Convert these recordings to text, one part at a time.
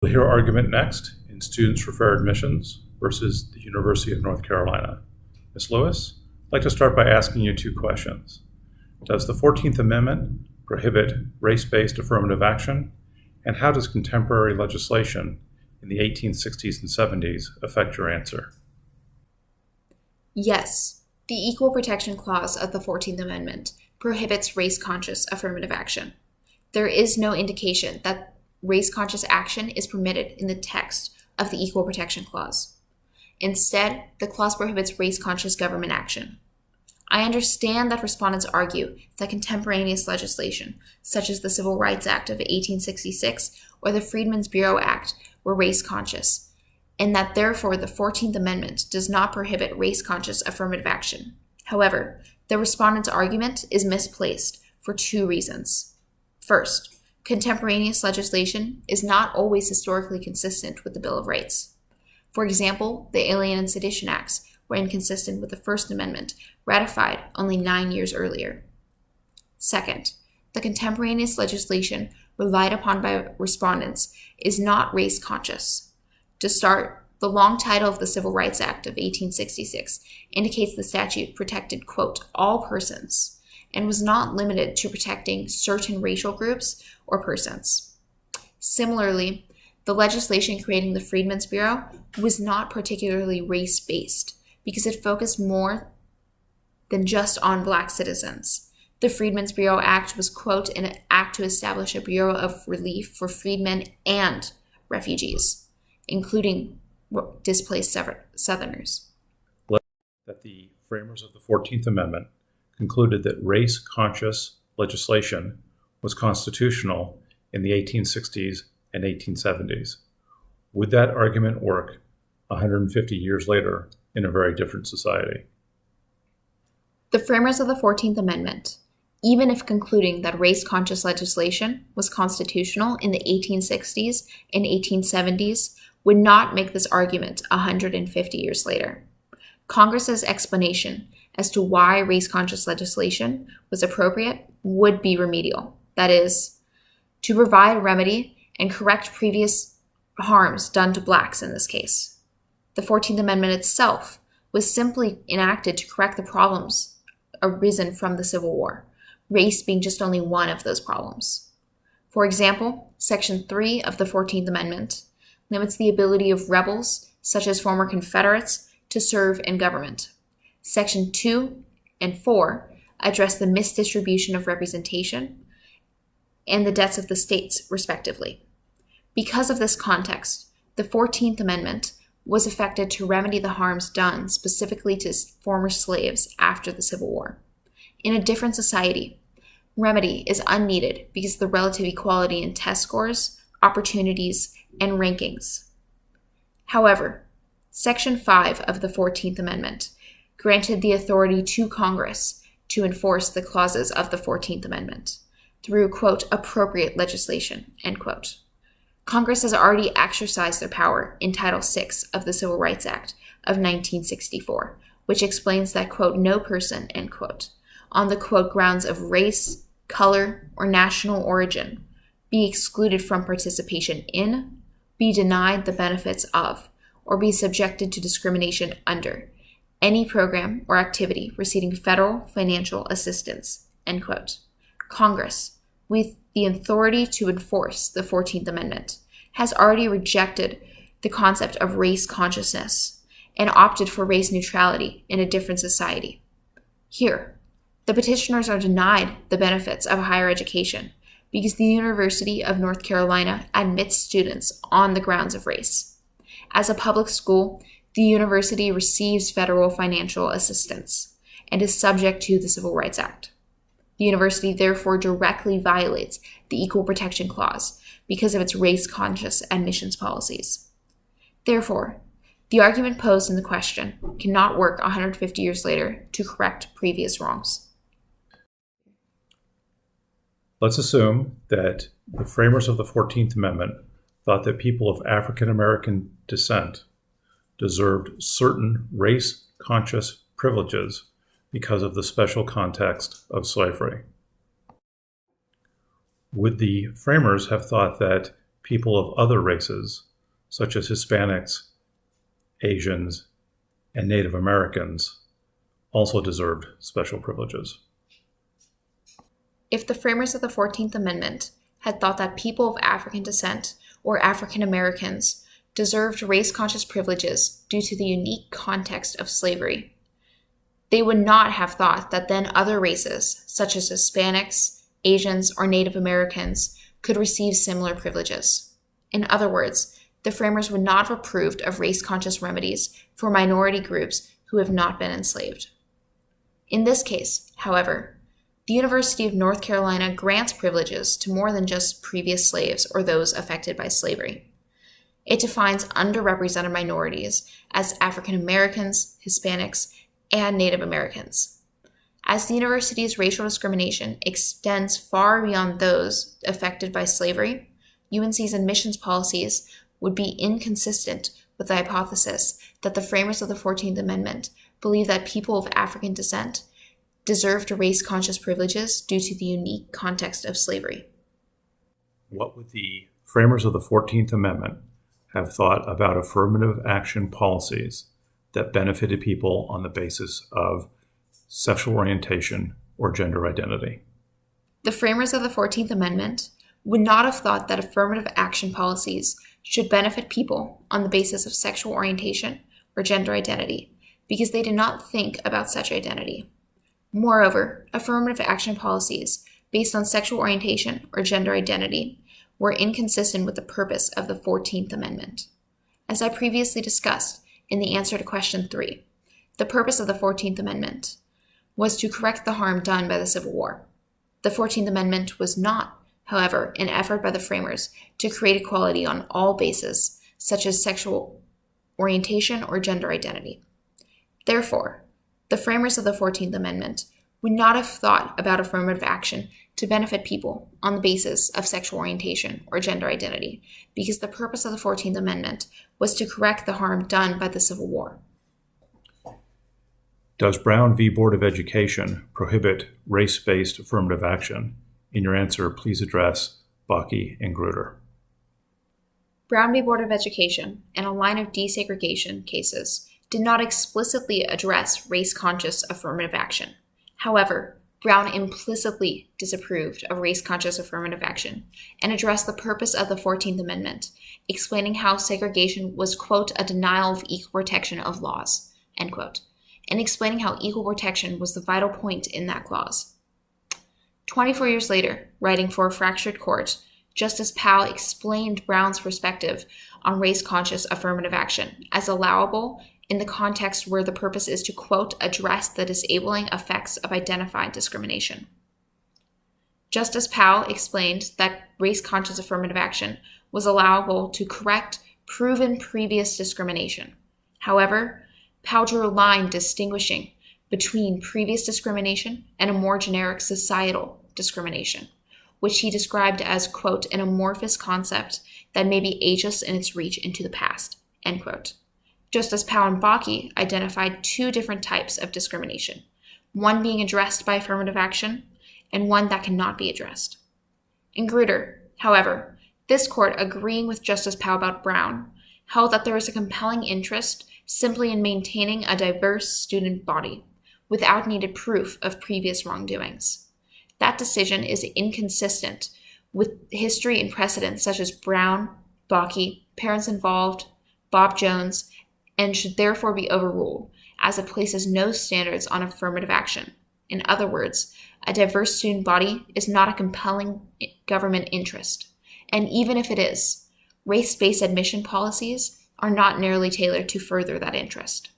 We'll hear argument next in Students for Fair Admissions versus the University of North Carolina. Ms. Lewis, I'd like to start by asking you two questions. Does the 14th Amendment prohibit race-based affirmative action? And how does contemporary legislation in the 1860s and 70s affect your answer? Yes, the Equal Protection Clause of the 14th Amendment prohibits race-conscious affirmative action. There is no indication that race-conscious action is permitted in the text of the Equal Protection Clause. Instead, the clause prohibits race-conscious government action. I understand that respondents argue that contemporaneous legislation, such as the Civil Rights Act of 1866 or the Freedmen's Bureau Act, were race-conscious, and that therefore the 14th Amendment does not prohibit race-conscious affirmative action. However, the respondent's argument is misplaced for two reasons. First, contemporaneous legislation is not always historically consistent with the Bill of Rights. For example, the Alien and Sedition Acts were inconsistent with the First Amendment, ratified only 9 years earlier. Second, the contemporaneous legislation relied upon by respondents is not race-conscious. To start, the long title of the Civil Rights Act of 1866 indicates the statute protected, quote, all persons, and was not limited to protecting certain racial groups or persons. Similarly, the legislation creating the Freedmen's Bureau was not particularly race-based because it focused more than just on Black citizens. The Freedmen's Bureau Act was, quote, an act to establish a bureau of relief for freedmen and refugees, including displaced Southerners. That the framers of the 14th Amendment concluded that race-conscious legislation was constitutional in the 1860s and 1870s. Would that argument work 150 years later in a very different society? The framers of the 14th Amendment, even if concluding that race-conscious legislation was constitutional in the 1860s and 1870s, would not make this argument 150 years later. Congress's explanation as to why race-conscious legislation was appropriate would be remedial. That is, to provide remedy and correct previous harms done to Blacks in this case. The 14th Amendment itself was simply enacted to correct the problems arisen from the Civil War, race being just only one of those problems. For example, Section 3 of the 14th Amendment limits the ability of rebels, such as former Confederates, to serve in government. Section 2 and 4 address the misdistribution of representation and the debts of the states, respectively. Because of this context, the 14th Amendment was effected to remedy the harms done specifically to former slaves after the Civil War. In a different society, remedy is unneeded because of the relative equality in test scores, opportunities, and rankings. However, Section 5 of the 14th Amendment granted the authority to Congress to enforce the clauses of the 14th Amendment through, quote, appropriate legislation, end quote. Congress has already exercised their power in Title VI of the Civil Rights Act of 1964, which explains that, quote, no person, end quote, on the, quote, grounds of race, color, or national origin, be excluded from participation in, be denied the benefits of, or be subjected to discrimination under any program or activity receiving federal financial assistance, end quote. Congress, with the authority to enforce the 14th Amendment, has already rejected the concept of race consciousness and opted for race neutrality in a different society. Here, the petitioners are denied the benefits of higher education because the University of North Carolina admits students on the grounds of race. As a public school, the university receives federal financial assistance and is subject to the Civil Rights Act. The university therefore directly violates the Equal Protection Clause because of its race-conscious admissions policies. Therefore, the argument posed in the question cannot work 150 years later to correct previous wrongs. Let's assume that the framers of the 14th Amendment thought that people of African American descent deserved certain race-conscious privileges because of the special context of slavery. Would the framers have thought that people of other races, such as Hispanics, Asians, and Native Americans, also deserved special privileges. If the framers of the 14th Amendment had thought that people of African descent or African Americans deserved race-conscious privileges due to the unique context of slavery, they would not have thought that then other races, such as Hispanics, Asians, or Native Americans, could receive similar privileges. In other words, the framers would not have approved of race-conscious remedies for minority groups who have not been enslaved. In this case, however, the University of North Carolina grants privileges to more than just previous slaves or those affected by slavery. It defines underrepresented minorities as African Americans, Hispanics, and Native Americans. As the university's racial discrimination extends far beyond those affected by slavery, UNC's admissions policies would be inconsistent with the hypothesis that the framers of the 14th Amendment believed that people of African descent deserved race-conscious privileges due to the unique context of slavery. What would the framers of the 14th Amendment have thought about affirmative action policies that benefited people on the basis of sexual orientation or gender identity? The framers of the 14th Amendment would not have thought that affirmative action policies should benefit people on the basis of sexual orientation or gender identity, because they did not think about such identity. Moreover, affirmative action policies based on sexual orientation or gender identity were inconsistent with the purpose of the 14th Amendment. As I previously discussed in the answer to question 3, the purpose of the 14th Amendment was to correct the harm done by the Civil War. The 14th Amendment was not, however, an effort by the framers to create equality on all bases, such as sexual orientation or gender identity. Therefore, the framers of the 14th Amendment would not have thought about affirmative action to benefit people on the basis of sexual orientation or gender identity, because the purpose of the 14th Amendment was to correct the harm done by the Civil War. Does Brown v. Board of Education prohibit race-based affirmative action? In your answer, please address Bakke and Grutter. Brown v. Board of Education and a line of desegregation cases did not explicitly address race-conscious affirmative action. However, Brown implicitly disapproved of race-conscious affirmative action and addressed the purpose of the 14th Amendment, explaining how segregation was, quote, a denial of equal protection of laws, end quote, and explaining how equal protection was the vital point in that clause. 24 years later, writing for a fractured court, Justice Powell explained Brown's perspective on race-conscious affirmative action as allowable in the context where the purpose is to, quote, address the disabling effects of identified discrimination. Justice Powell explained that race-conscious affirmative action was allowable to correct proven previous discrimination. However, Powell drew a line distinguishing between previous discrimination and a more generic societal discrimination, which he described as, quote, an amorphous concept that may be ageless in its reach into the past, end quote. Justice Powell and Bakke identified two different types of discrimination, one being addressed by affirmative action and one that cannot be addressed. In Grutter, however, this court, agreeing with Justice Powell about Brown, held that there was a compelling interest simply in maintaining a diverse student body without needed proof of previous wrongdoings. That decision is inconsistent with history and precedents such as Brown, Bakke, parents involved, Bob Jones, and should therefore be overruled, as it places no standards on affirmative action. In other words, a diverse student body is not a compelling government interest, and even if it is, race-based admission policies are not narrowly tailored to further that interest.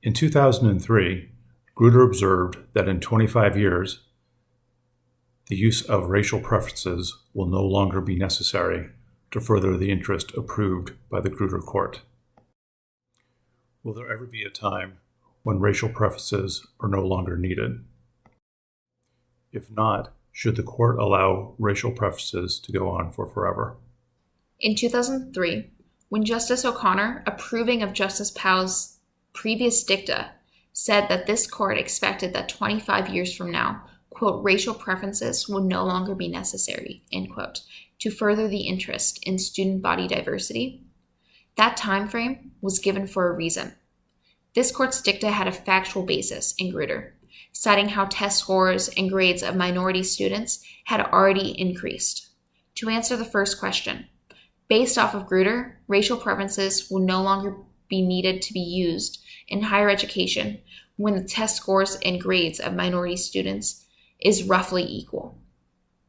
In 2003, Grutter observed that in 25 years, the use of racial preferences will no longer be necessary to further the interest approved by the Grutter Court. Will there ever be a time when racial preferences are no longer needed? If not, should the court allow racial preferences to go on for forever? In 2003, when Justice O'Connor, approving of Justice Powell's previous dicta, said that this court expected that 25 years from now, quote, racial preferences will no longer be necessary, end quote, to further the interest in student body diversity, that time frame was given for a reason. This court's dicta had a factual basis in Grutter, citing how test scores and grades of minority students had already increased. To answer the first question, based off of Grutter, racial preferences will no longer be needed to be used in higher education when the test scores and grades of minority students is roughly equal.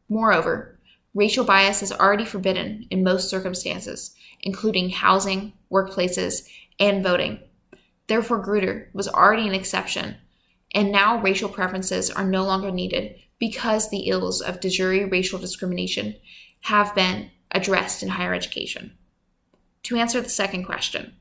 Moreover, racial bias is already forbidden in most circumstances, including housing, workplaces, and voting. Therefore, Grutter was already an exception, and now racial preferences are no longer needed because the ills of de jure racial discrimination have been addressed in higher education. To answer the second question,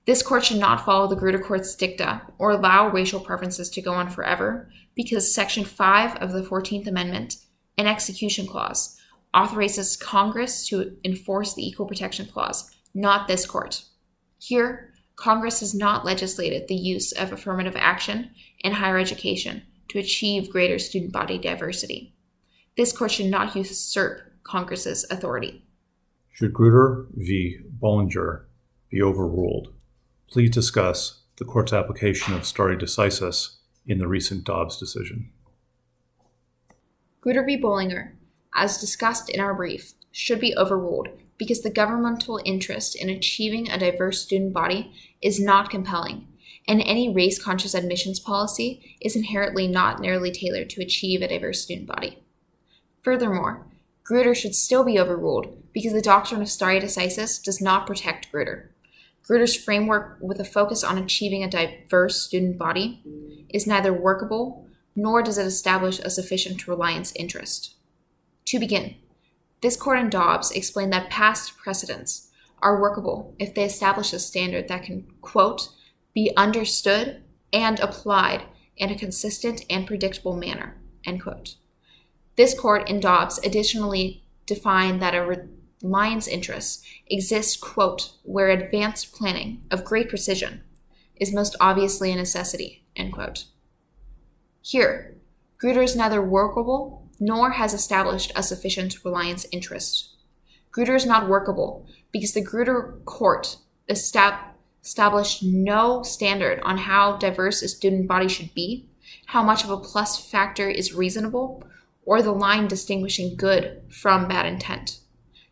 this court should not follow the Grutter court's dicta or allow racial preferences to go on forever because Section 5 of the 14th Amendment, an execution clause, authorizes Congress to enforce the Equal Protection Clause, not this court. Here, Congress has not legislated the use of affirmative action in higher education to achieve greater student body diversity. This court should not usurp Congress's authority. Should Grutter v. Bollinger be overruled? Please discuss the court's application of stare decisis in the recent Dobbs decision. Grutter v. Bollinger, as discussed in our brief, should be overruled because the governmental interest in achieving a diverse student body is not compelling, and any race-conscious admissions policy is inherently not narrowly tailored to achieve a diverse student body. Furthermore, Grutter should still be overruled because the doctrine of stare decisis does not protect Grutter. Grutter's framework with a focus on achieving a diverse student body is neither workable nor does it establish a sufficient reliance interest. To begin, this court in Dobbs explained that past precedents are workable if they establish a standard that can, quote, be understood and applied in a consistent and predictable manner, end quote. This court in Dobbs additionally defined that a reliance interest exists, quote, where advanced planning of great precision is most obviously a necessity, end quote. Here, Grutter is neither workable nor has established a sufficient reliance interest. Grutter is not workable because the Grutter court established no standard on how diverse a student body should be, how much of a plus factor is reasonable, or the line distinguishing good from bad intent.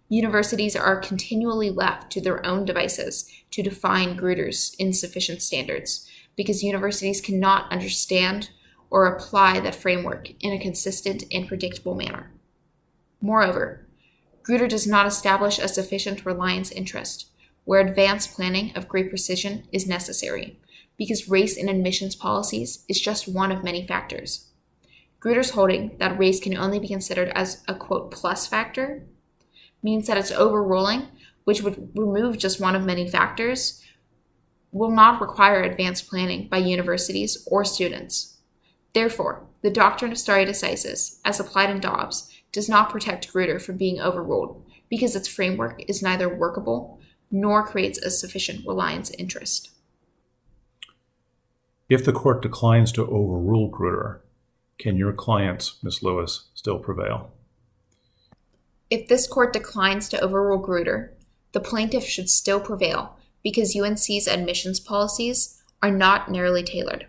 Universities are continually left to their own devices to define Grutter's insufficient standards because universities cannot understand or apply that framework in a consistent and predictable manner. Moreover, Grutter does not establish a sufficient reliance interest where advanced planning of great precision is necessary because race in admissions policies is just one of many factors. Grutter's holding that race can only be considered as a, quote, plus factor means that its overruling, which would remove just one of many factors, will not require advanced planning by universities or students. Therefore, the doctrine of stare decisis, as applied in Dobbs, does not protect Grutter from being overruled because its framework is neither workable nor creates a sufficient reliance interest. If the court declines to overrule Grutter, can your clients, Ms. Lewis, still prevail? If this court declines to overrule Grutter, the plaintiff should still prevail because UNC's admissions policies are not narrowly tailored.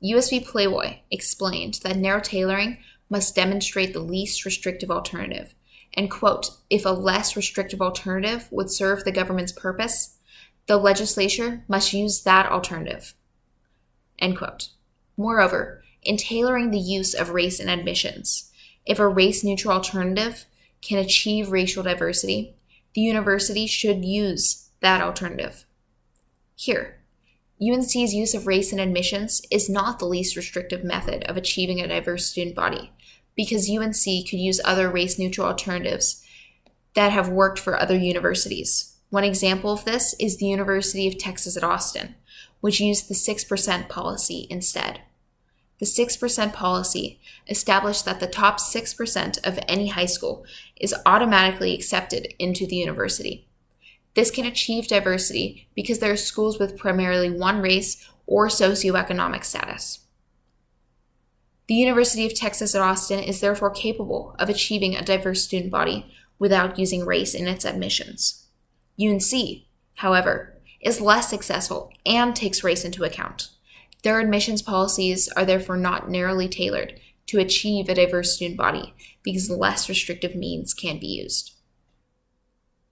US v. Playboy explained that narrow tailoring must demonstrate the least restrictive alternative, and, quote, if a less restrictive alternative would serve the government's purpose, the legislature must use that alternative, end quote. Moreover, in tailoring the use of race in admissions, if a race-neutral alternative can achieve racial diversity, the university should use that alternative. Here, UNC's use of race in admissions is not the least restrictive method of achieving a diverse student body because UNC could use other race-neutral alternatives that have worked for other universities. One example of this is the University of Texas at Austin, which used the 6% policy instead. The 6% policy established that the top 6% of any high school is automatically accepted into the university. This can achieve diversity because there are schools with primarily one race or socioeconomic status. The University of Texas at Austin is therefore capable of achieving a diverse student body without using race in its admissions. UNC, however, is less successful and takes race into account. Their admissions policies are therefore not narrowly tailored to achieve a diverse student body because less restrictive means can be used.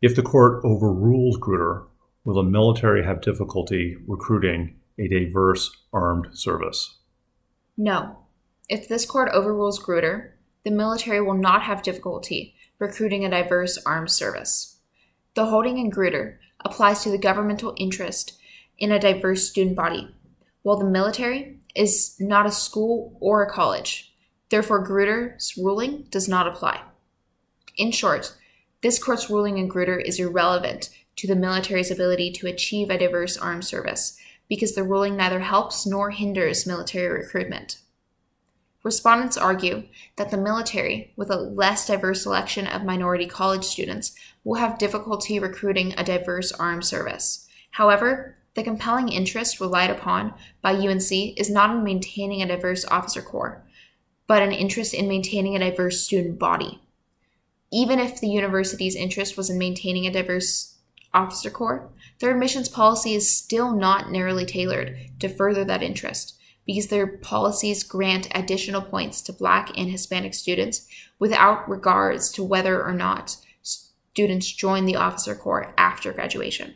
If the court overrules Grutter, will the military have difficulty recruiting a diverse armed service? No. If this court overrules Grutter, the military will not have difficulty recruiting a diverse armed service. The holding in Grutter applies to the governmental interest in a diverse student body, while the military is not a school or a college. Therefore, Grutter's ruling does not apply. In short, this court's ruling in Grutter is irrelevant to the military's ability to achieve a diverse armed service because the ruling neither helps nor hinders military recruitment. Respondents argue that the military, with a less diverse selection of minority college students, will have difficulty recruiting a diverse armed service. However, the compelling interest relied upon by UNC is not in maintaining a diverse officer corps, but an interest in maintaining a diverse student body. Even if the university's interest was in maintaining a diverse officer corps, their admissions policy is still not narrowly tailored to further that interest, because their policies grant additional points to Black and Hispanic students without regards to whether or not students join the officer corps after graduation.